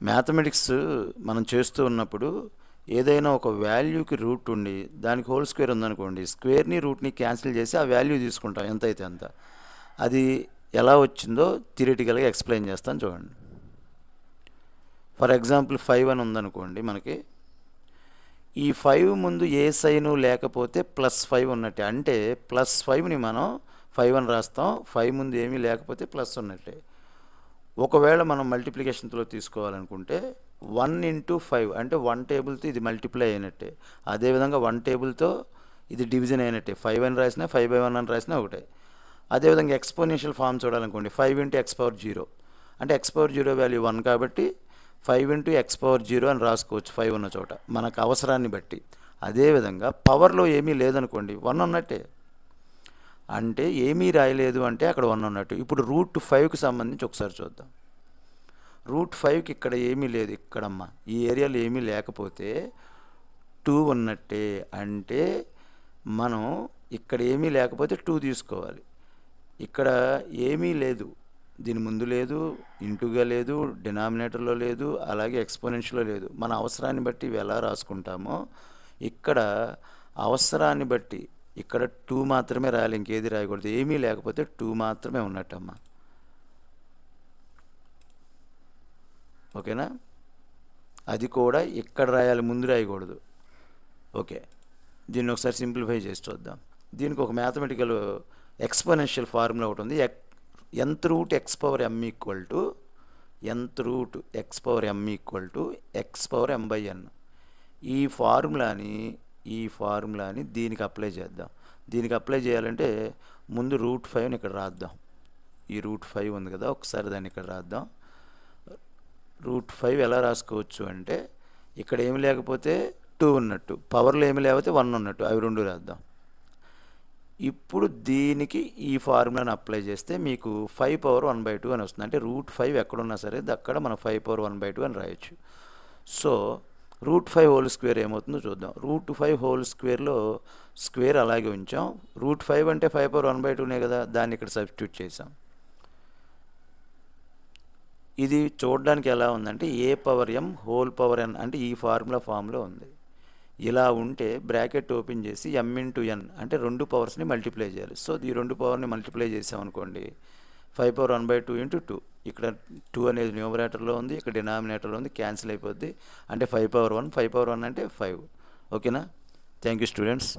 Mathematics మనం చేస్తూ ఉన్నప్పుడు ఏదైనా ఒక వాల్యూకి రూట్ ఉండి దానికి హోల్ స్క్వేర్ ఉందనుకోండి, స్క్వేర్ని రూట్ని క్యాన్సిల్ చేసి ఆ వాల్యూ తీసుకుంటాం ఎంత అయితే అంత. అది ఎలా వచ్చిందో థియరిటికల్గా ఎక్స్ప్లెయిన్ చేస్తాను చూడండి. ఫర్ ఎగ్జాంపుల్ 5 అని ఉందనుకోండి మనకి. ఈ 5 ముందు ఏ సైను లేకపోతే +5 ఉన్నట్టే. అంటే +5ని మనం 5 అని రాస్తాం. 5 ముందు ఏమీ లేకపోతే ప్లస్ ఉన్నట్టే. ఒకవేళ మనం మల్టిప్లికేషన్లో తీసుకోవాలనుకుంటే 1 ఇంటూ 5 అంటే 1 టేబుల్తో ఇది మల్టిప్లై అయినట్టే. అదేవిధంగా 1 టేబుల్తో ఇది డివిజన్ అయినట్టే. 5 అని రాసినా 5/1 అని రాసినా ఒకటే. అదేవిధంగా ఎక్స్పోనెన్షియల్ ఫామ్ చూడాలనుకోండి, 5 ఇంటూ x⁴0 అంటే x⁴0 వాల్యూ 1 కాబట్టి 5 ఇంటూ x⁴0 అని రాసుకోవచ్చు 5 ఉన్న చోట మనకు అవసరాన్ని బట్టి. అదేవిధంగా పవర్లో ఏమీ లేదనుకోండి 1 ఉన్నట్టే. అంటే ఏమీ రాయలేదు అంటే అక్కడ 1 ఉన్నట్టు. ఇప్పుడు √5కి సంబంధించి ఒకసారి చూద్దాం. √5కి ఇక్కడ ఏమీ లేదు, ఇక్కడమ్మా ఈ ఏరియాలో ఏమీ లేకపోతే 2 ఉన్నట్టే. అంటే మనం ఇక్కడ ఏమీ లేకపోతే 2 తీసుకోవాలి. ఇక్కడ ఏమీ లేదు, దీని ముందు లేదు, ఇంటుగా లేదు, డినామినేటర్లో లేదు, అలాగే ఎక్స్పోనెన్షియల్లో లేదు. మన అవసరాన్ని బట్టి ఇవి ఎలా రాసుకుంటామో ఇక్కడ అవసరాన్ని బట్టి ఇక్కడ 2 మాత్రమే రాయాలి, ఇంకేది రాయకూడదు. ఏమీ లేకపోతే 2 మాత్రమే ఉన్నట్టమ్మా. ఓకేనా? అది కూడా ఇక్కడ రాయాలి, ముందు రాయకూడదు. ఓకే, దీన్ని ఒకసారి సింప్లిఫై చేసి చూద్దాం. దీనికి ఒక మ్యాథమెటికల్ ఎక్స్పోనెన్షియల్ ఫార్ములా ఒకటి ఉంది. nth root x⁴m equal to x⁴m/n. ఈ ఫార్ములాని దీనికి అప్లై చేద్దాం. దీనికి అప్లై చేయాలంటే ముందు √5ని ఇక్కడ రాద్దాం. ఈ √5 ఉంది కదా, ఒకసారి దాన్ని ఇక్కడ రాద్దాం. √5 ఎలా రాసుకోవచ్చు అంటే ఇక్కడ ఏమి లేకపోతే 2 ఉన్నట్టు, పవర్లో ఏమి లేకపోతే 1 ఉన్నట్టు, అవి రెండు రాద్దాం. ఇప్పుడు దీనికి ఈ ఫార్ములాని అప్లై చేస్తే మీకు 5/1/2 అని వస్తుంది. అంటే √5 ఎక్కడున్నా సరే అక్కడ మనం 5/1/2 అని రాయొచ్చు. సో √5 హోల్ స్క్వేర్ ఏమవుతుందో చూద్దాం. √5 హోల్ స్క్వేర్లో స్క్వేర్ అలాగే ఉంచాం. √5 అంటే 5/1/2నే కదా, దాన్ని ఇక్కడ సబ్స్టిట్యూట్ చేసాం. ఇది చూడడానికి ఎలా ఉందంటే a⁴m⁴n అంటే ఈ ఫార్ములా ఉంది. ఇలా ఉంటే బ్రాకెట్ ఓపెన్ చేసి m×n అంటే 2 పవర్స్ని మల్టిప్లై చేయాలి. సో ఈ 2 పవర్ని మల్టిప్లై చేసామనుకోండి, 5/1/2 × 2. ఇక్కడ 2 అనేది న్యూమరేటర్లో ఉంది, ఇక్కడ డినామినేటర్లో ఉంది, క్యాన్సిల్ అయిపోద్ది. అంటే 5/1 అంటే 5. ఓకేనా? Thank you students.